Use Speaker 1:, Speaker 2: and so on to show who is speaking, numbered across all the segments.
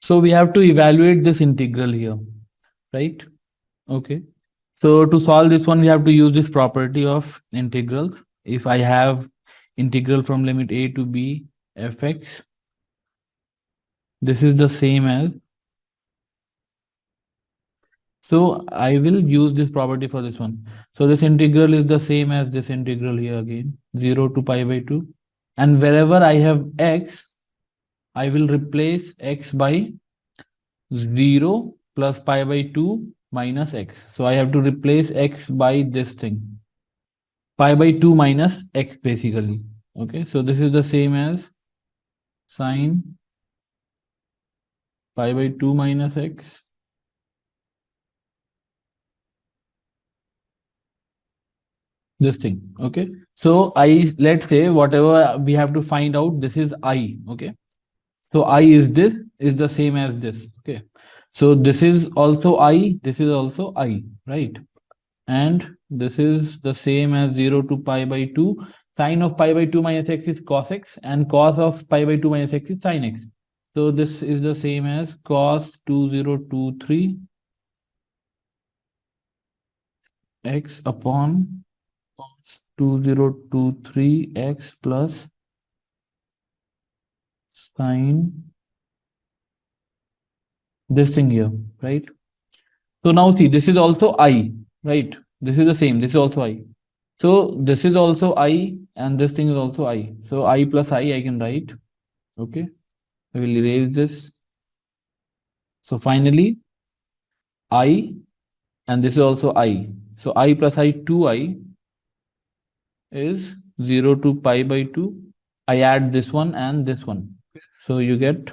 Speaker 1: So we have to evaluate this integral here, right? Okay. So to solve this one, we have to use this property of integrals. If I have integral from limit a to b fx, this is the same as, so I will use this property for this one. So this integral is the same as this integral here again, 0 to pi by 2. And wherever I have x, I will replace x by 0 plus pi by 2 minus x. So I have to replace x by this thing, pi by 2 minus x basically. Okay, so this is the same as sine pi by 2 minus x this thing. Okay, so let's say whatever we have to find out, this is I. Okay, so I is this, is the same as this. Okay, so this is also I, this is also I, right? And this is the same as 0 to pi by 2. Sine of pi by 2 minus x is cos x, and cos of pi by 2 minus x is sin x. So this is the same as cos 2023 x upon cos 2023 x plus sine this thing here, right? So now see, this is also I, right? This is the same, this is also I. So this is also I, and this thing is also I. So I plus I can write. Okay, I will erase this. So finally, I, and this is also I. So I plus I, 2I is 0 to pi by 2. I add this one and this one. So you get,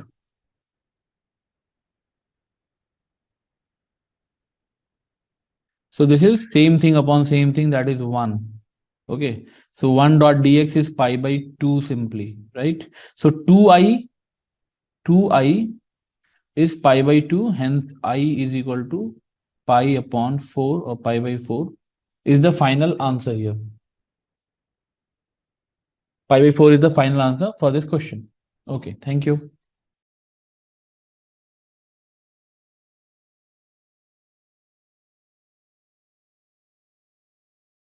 Speaker 1: so this is same thing upon same thing, that is 1. Okay, so 1 dot dx is pi by 2 simply, right? So 2I is pi by 2, hence I is equal to pi upon 4 or pi by 4 is the final answer here. Pi by 4 is the final answer for this question. Okay, thank you.